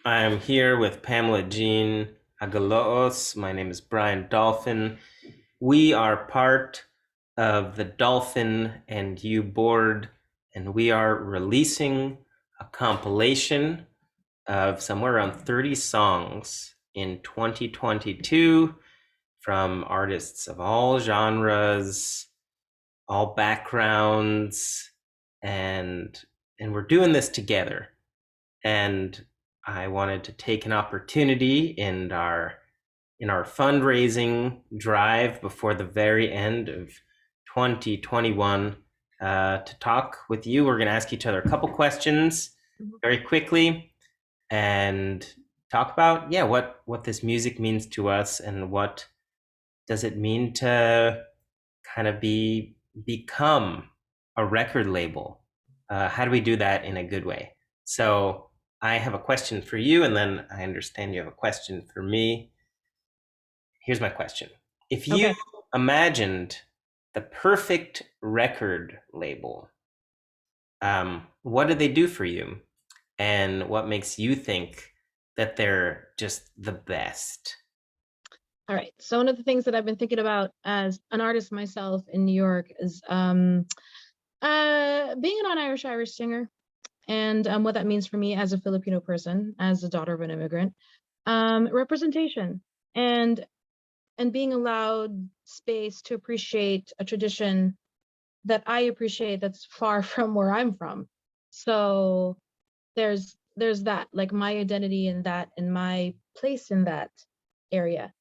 I'm here with Pamela Jean Agaloos. My name is Brian Dolphin. We are part of the Dolphin and You board, and we are releasing a compilation of somewhere around 30 songs in 2022 from artists of all genres, all backgrounds, and and we're doing this together. And I wanted to take an opportunity in our fundraising drive before the very end of 2021 to talk with you. We're going to ask each other a couple questions very quickly and talk about what this music means to us and what does it mean to kind of become a record label. How do we do that in a good way? So I have a question for you, and then I understand you have a question for me. Here's my question. If you Okay. imagined the perfect record label, what do they do for you? And what makes you think that they're just the best? All right. So one of the things that I've been thinking about as an artist myself in New York is being an Irish singer and what that means for me as a Filipino person, as a daughter of an immigrant, representation and being allowed space to appreciate a tradition that I appreciate that's far from where I'm from. So there's that, like my identity in that and my place in that area.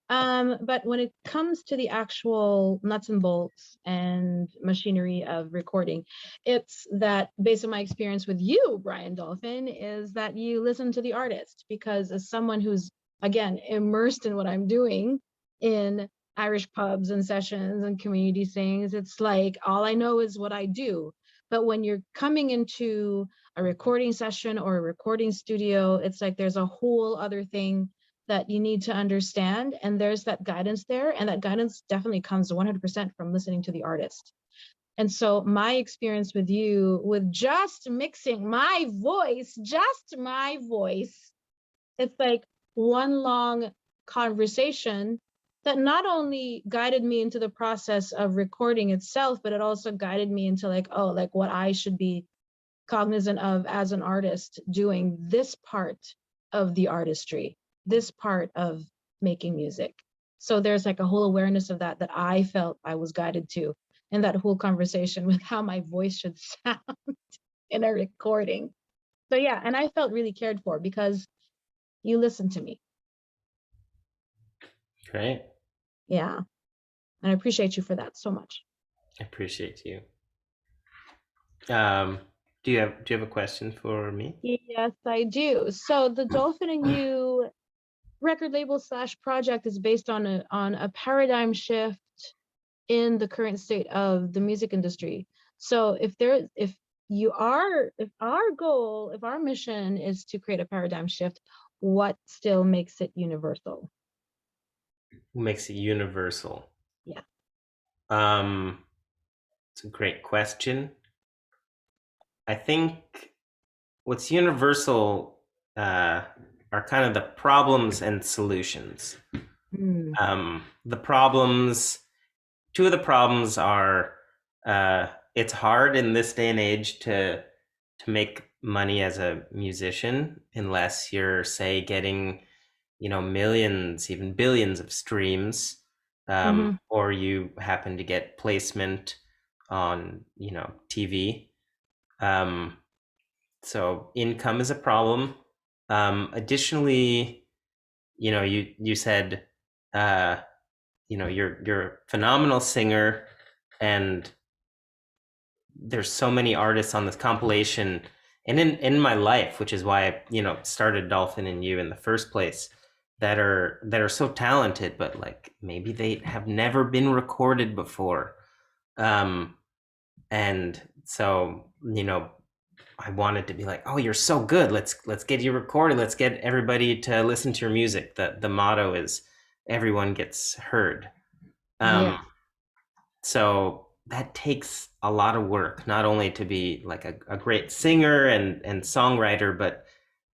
But when it comes to the actual nuts and bolts and machinery of recording, it's that based on my experience with you, Brian Dolphin, is that you listen to the artist because as someone who's again immersed in what I'm doing in Irish pubs and sessions and community things, it's like all I know is what I do. But when you're coming into a recording session or a recording studio, it's like there's a whole other thing that you need to understand, and there's that guidance there, and that guidance definitely comes 100% from listening to the artist. And so my experience with you, with just mixing my voice, it's like one long conversation that not only guided me into the process of recording itself, but it also guided me into like, oh, like what I should be cognizant of as an artist doing this part of the artistry, this part of making music. So there's like a whole awareness of that that I felt I was guided to in that whole conversation with how my voice should sound in a recording. So yeah, and I felt really cared for because you listened to me. Great. Yeah. And I appreciate you for that so much. I appreciate you. Um, do you have a question for me? Yes, I do. So the Dolphin and You record label slash project is based on a paradigm shift in the current state of the music industry. So if our goal, if our mission is to create a paradigm shift, what still makes it universal? What makes it universal? Yeah. Um, it's a great question. I think what's universal are kind of the problems and solutions. Mm, The problems, two of the problems are it's hard in this day and age to make money as a musician unless you're, say, getting millions, even billions of streams, hmm or you happen to get placement on TV. Um, so income is a problem. Additionally, you said uh, you're a phenomenal singer, and there's so many artists on this compilation, and in my life, which is why I started Dolphin and You in the first place, that are so talented, but like maybe they have never been recorded before. Um, and so I wanted to be like, oh, you're so good. Let's get you recorded. Let's get everybody to listen to your music. The motto is everyone gets heard. Um, Yeah. so that takes a lot of work, not only to be like a great singer and songwriter, but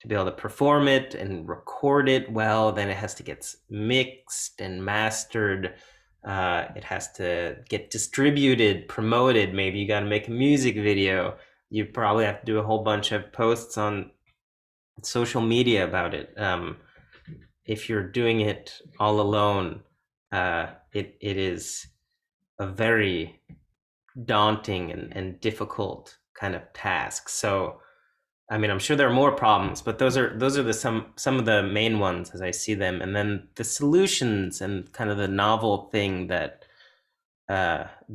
to be able to perform it and record it well. Then it has to get mixed and mastered. It has to get distributed, promoted. Maybe you got to make a music video. You probably have to do a whole bunch of posts on social media about it. If you're doing it all alone, it is a very daunting and difficult kind of task. So, I mean, I'm sure there are more problems, but those are the some of the main ones as I see them. And then the solutions and kind of the novel thing that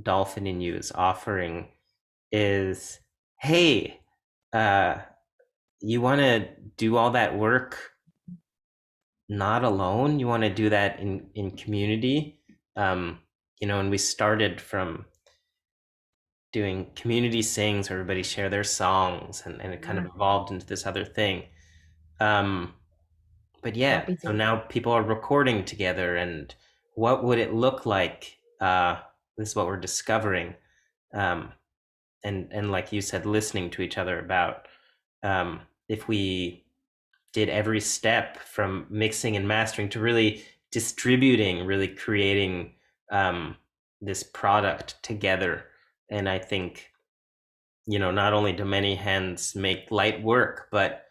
Dolphin You is offering is, hey, uh, you want to do all that work not alone. You want to do that in community. Um, and we started from doing community sings where everybody share their songs, and it kind of Yeah. evolved into this other thing. Um, but yeah, Happy so days. now people are recording together, and what would it look like? This is what we're discovering. Um, and like you said, listening to each other about, if we did every step from mixing and mastering to really distributing, really creating, this product together. And I think, not only do many hands make light work, but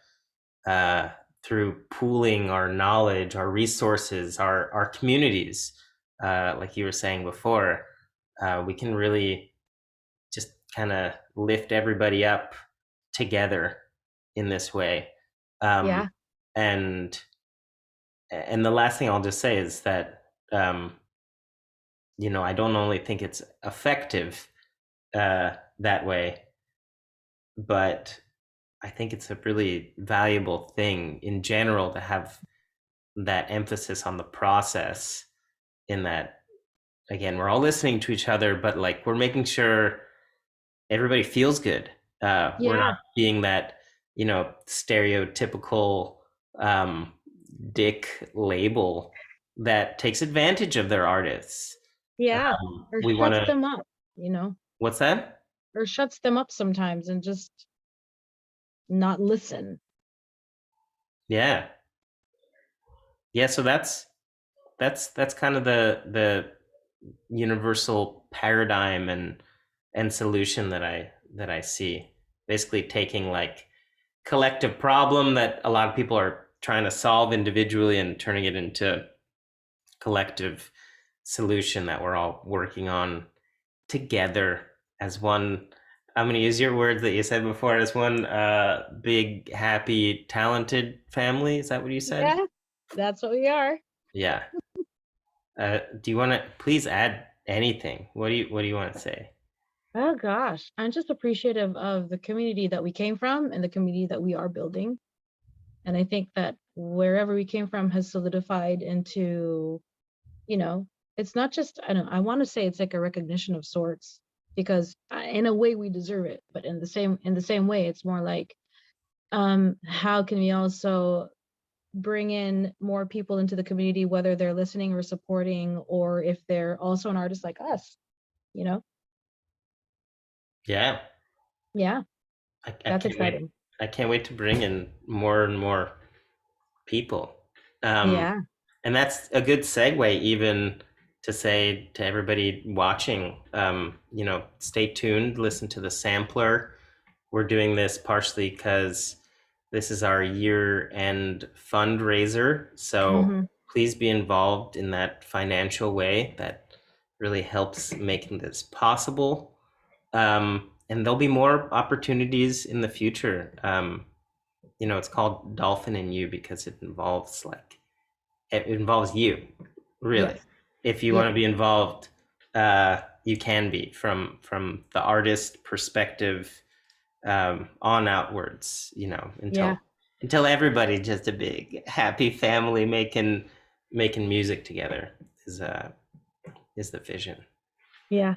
uh, through pooling our knowledge, our resources, our communities, like you were saying before, we can really just kind of lift everybody up together in this way. Um, Yeah. and and the last thing I'll just say is that, I don't only think it's effective that way, but I think it's a really valuable thing in general to have that emphasis on the process. In that, again, we're all listening to each other, but like we're making sure everybody feels good. We're not Yeah. being that, stereotypical, um, dick label that takes advantage of their artists. Yeah. Or We want shuts to. them up, you know, What's that? or shuts them up sometimes and just not listen. Yeah, yeah. So that's kind of the universal paradigm and solution that I see. Basically, taking like collective problem that a lot of people are trying to solve individually and turning it into collective solution that we're all working on together as one. I'm going to use your words that you said before, as one big, happy, talented family. Is that what you said? Yeah. That's what we are. Yeah. Do you want to please add anything? What do you want to say? Oh gosh, I'm just appreciative of the community that we came from and the community that we are building. And I think that wherever we came from has solidified into, you know, it's not just, I don't, I want to say it's like a recognition of sorts because in a way we deserve it, but in the same way, it's more like, how can we also bring in more people into the community, whether they're listening or supporting, or if they're also an artist like us, you know? Yeah, Yeah, I that's can't wait. exciting. I can't wait to bring in more and more people. Um, Yeah. and that's a good segue, even to say to everybody watching, stay tuned, listen to the sampler. We're doing this partially because this is our year end fundraiser. So Hmm. please be involved in that financial way. That really helps making this possible. And there'll be more opportunities in the future. It's called Dolphin and You because it involves you, really. Yes. If you want Yeah. to be involved, you can be from the artist perspective, on outwards. Yeah. Until everybody's just a big happy family making music together is the vision. Yeah.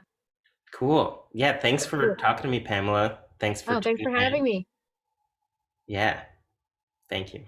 Cool. Yeah. Thanks for Cool. talking to me, Pamela. Thanks for Oh, thanks tuning for having in. me. Yeah. Thank you.